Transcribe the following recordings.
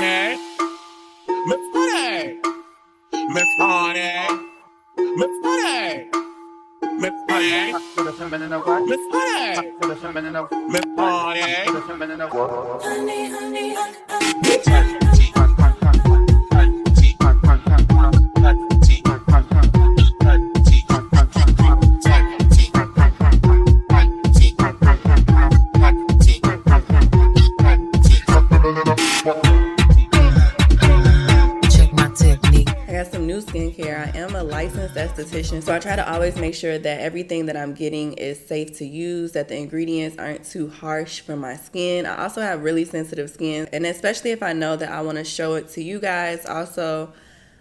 Honey, Miss Honey, Miss Honey, Miss Honey, Miss Honey, Miss Honey, Miss skincare. I am a licensed esthetician, so I try to always make sure that everything that I'm getting is safe to use, that the ingredients aren't too harsh for my skin. I also have really sensitive skin, and especially if I know that I want to show it to you guys. Also,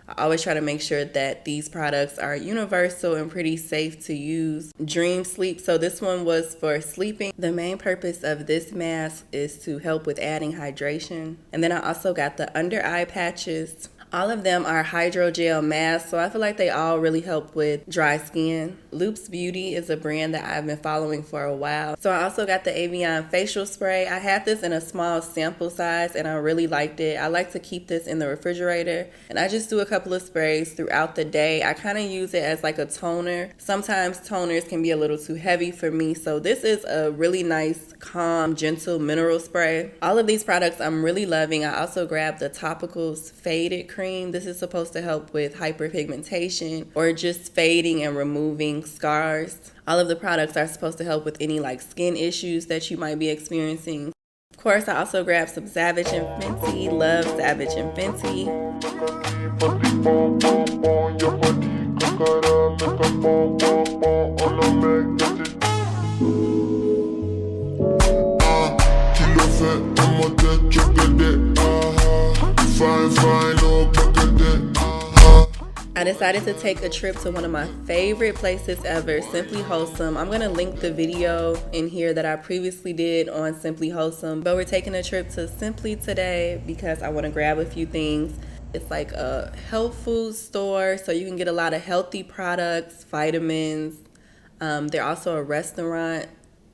I always try to make sure that these products are universal and pretty safe to use. Dream Sleep. So this one was for sleeping. The main purpose of this mask is to help with adding hydration. And then I also got the under eye patches. All of them are hydrogel masks, so I feel like they all really help with dry skin. Loops Beauty is a brand that I've been following for a while. So I also got the Avion facial spray. I had this in a small sample size and I really liked it. I like to keep this in the refrigerator, and I just do a couple of sprays throughout the day. I kind of use it as like a toner. Sometimes toners can be a little too heavy for me, so this is a really nice, calm, gentle mineral spray. All of these products I'm really loving. I also grabbed the Topicals Faded Cream. This is supposed to help with hyperpigmentation or just fading and removing scars. All of the products are supposed to help with any like skin issues that you might be experiencing. Of course, I also grabbed some Savage and Fenty. Love Savage and Fenty. I decided to take a trip to one of my favorite places ever, Simply Wholesome. I'm gonna link the video in here that I previously did on Simply Wholesome, but we're taking a trip to Simply today because I want to grab a few things. It's like a health food store, so you can get a lot of healthy products, vitamins. They're also a restaurant.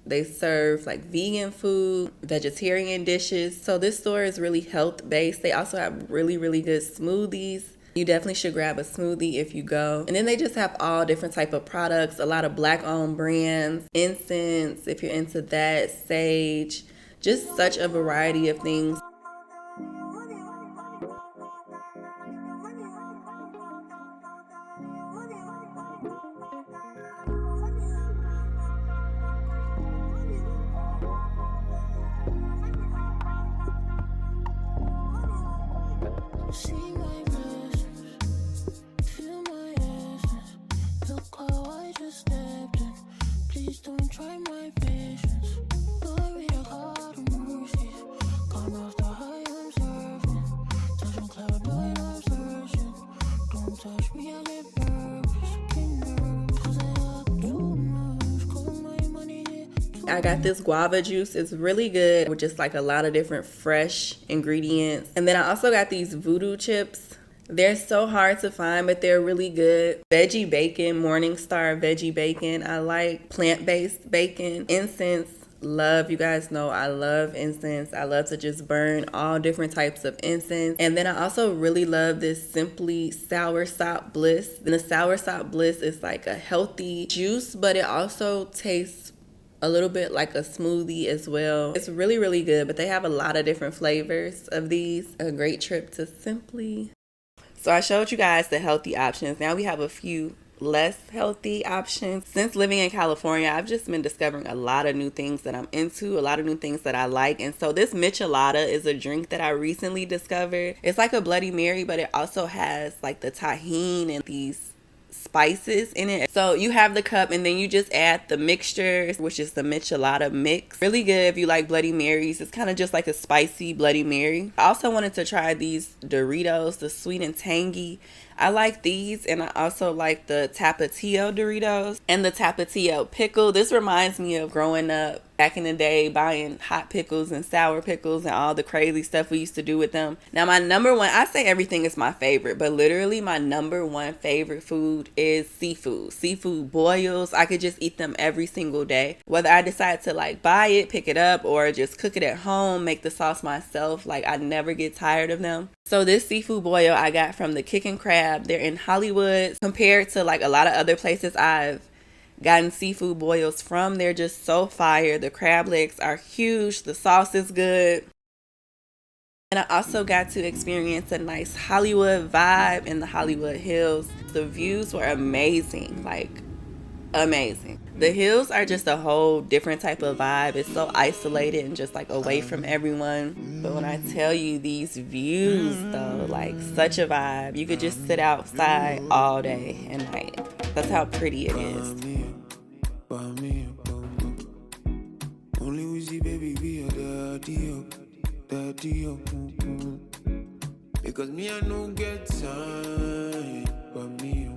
They serve like vegan food, vegetarian dishes. So this store is really health-based. They also have really, really good smoothies. You definitely should grab a smoothie if you go. And then they just have all different type of products, a lot of Black-owned brands, incense, if you're into that, sage, just such a variety of things. I got this guava juice. It's really good with just like a lot of different fresh ingredients. And then I also got these voodoo chips. They're so hard to find, but they're really good. Veggie bacon, Morningstar veggie bacon. I like plant-based bacon. Incense, love. You guys know I love incense. I love to just burn all different types of incense. And then I also really love this Simply Soursop Bliss. And the Soursop Bliss is like a healthy juice, but it also tastes a little bit like a smoothie as well. It's really, really good, but they have a lot of different flavors of these. A great trip to Simply. So I showed you guys the healthy options. Now we have a few less healthy options. Since living in California, I've just been discovering a lot of new things that I'm into, a lot of new things that I like. And so this michelada is a drink that I recently discovered. It's like a Bloody Mary, but it also has like the tahini and these spices in it. So you have the cup and then you just add the mixture, which is the michelada mix. Really good if you like Bloody Marys. It's kind of just like a spicy Bloody Mary. I also wanted to try these Doritos, the sweet and tangy. I like these, and I also like the Tapatio Doritos and the Tapatio pickle. This reminds me of growing up back in the day buying hot pickles and sour pickles and all the crazy stuff we used to do with them. Now my number one, I say everything is my favorite, but literally my number one favorite food is seafood. Seafood boils. I could just eat them every single day. Whether I decide to like buy it, pick it up, or just cook it at home, make the sauce myself, like I never get tired of them. So this seafood boil I got from the Kickin' Crab. They're in Hollywood. Compared to like a lot of other places I've gotten seafood boils from, they're just so fire. The crab legs are huge. The sauce is good. And I also got to experience a nice Hollywood vibe in the Hollywood Hills. The views were amazing, like amazing. The hills are just a whole different type of vibe. It's so isolated and just like away from everyone. But when I tell you these views though, like such a vibe. You could just sit outside all day and night. That's how pretty it is. Only we see baby be a daddy, because me I no get time, but me.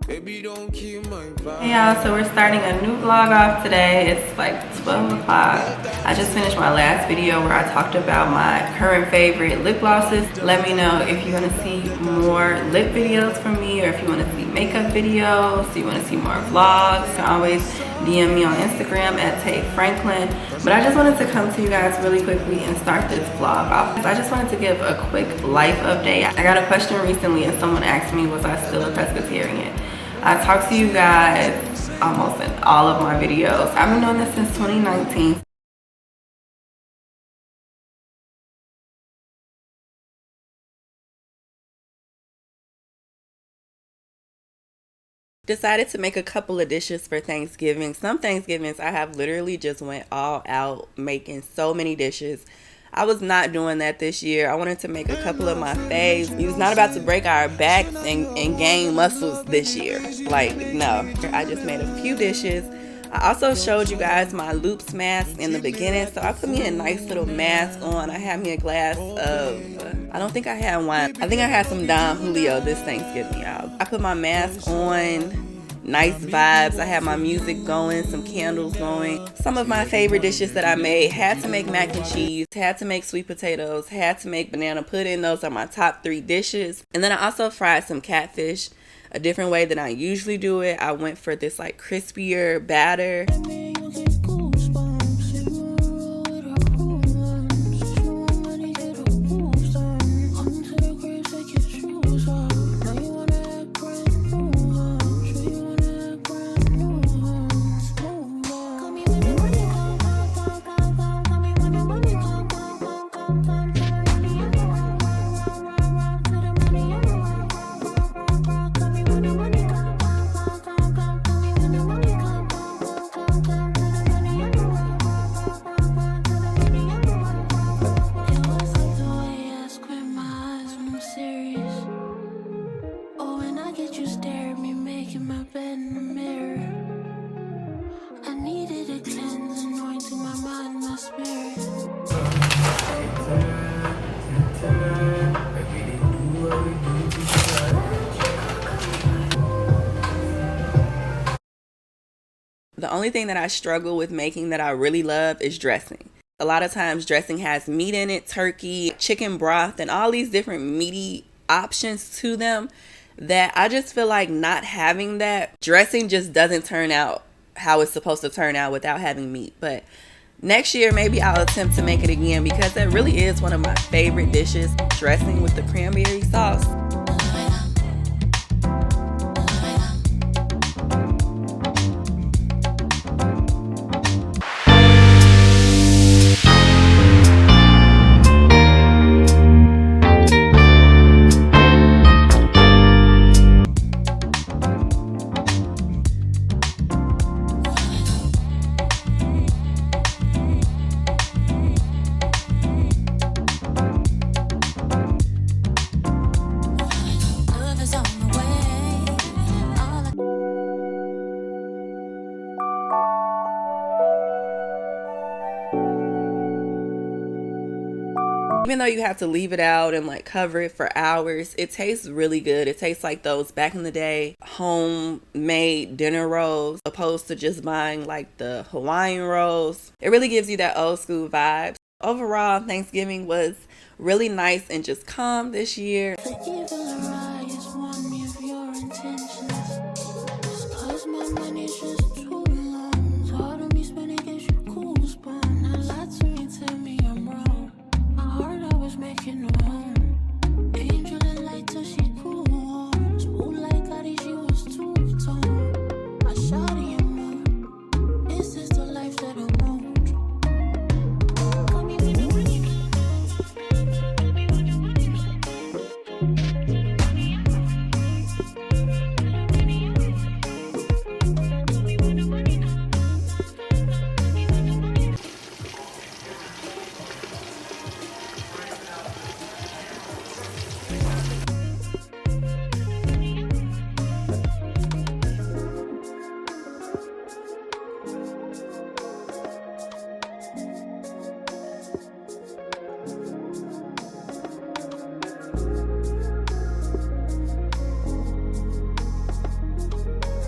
Baby, don't kill my vibe. Hey y'all, so we're starting a new vlog off today. It's like 12 o'clock. I just finished my last video where I talked about my current favorite lip glosses. Let me know if you want to see more lip videos from me, or if you want to see makeup videos, if you want to see more vlogs. You can always DM me on Instagram at @TayFranklin. But I just wanted to come to you guys really quickly and start this vlog off. I just wanted to give a quick life update. I got a question recently and someone asked me, was I still a Presbyterian? I talk to you guys almost in all of my videos. I've been doing this since 2019. Decided to make a couple of dishes for Thanksgiving. Some Thanksgivings I have literally just went all out making so many dishes. I was not doing that this year. I wanted to make a couple of my faves. We was not about to break our backs and gain muscles this year. Like, no. I just made a few dishes. I also showed you guys my loops mask in the beginning. So I put me a nice little mask on. I had me a glass of, I don't think I had wine. I think I had some Don Julio this Thanksgiving, y'all. I put my mask on. Nice vibes. I had my music going, some candles going. Some of my favorite dishes that I made: had to make mac and cheese, had to make sweet potatoes, had to make banana pudding. Those are my top 3 dishes. And then I also fried some catfish a different way than I usually do it. I went for this like crispier batter. The only thing that I struggle with making that I really love is dressing. A lot of times dressing has meat in it, turkey, chicken broth, and all these different meaty options to them that I just feel like not having that dressing just doesn't turn out how it's supposed to turn out without having meat. But next year maybe I'll attempt to make it again, because that really is one of my favorite dishes, dressing with the cranberry sauce. Even though you have to leave it out and like cover it for hours, it tastes really good. It tastes like those back in the day homemade dinner rolls, opposed to just buying like the Hawaiian rolls. It really gives you that old school vibe. Overall, Thanksgiving was really nice and just calm this year.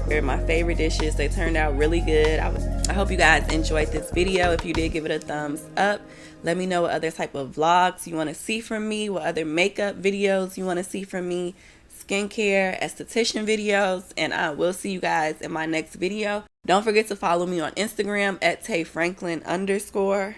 They're my favorite dishes. They turned out really good. I hope you guys enjoyed this video. If you did, give it a thumbs up. Let me know what other type of vlogs you want to see from me, what other makeup videos you want to see from me, skincare, esthetician videos, and I will see you guys in my next video. Don't forget to follow me on Instagram at @TayFranklin_.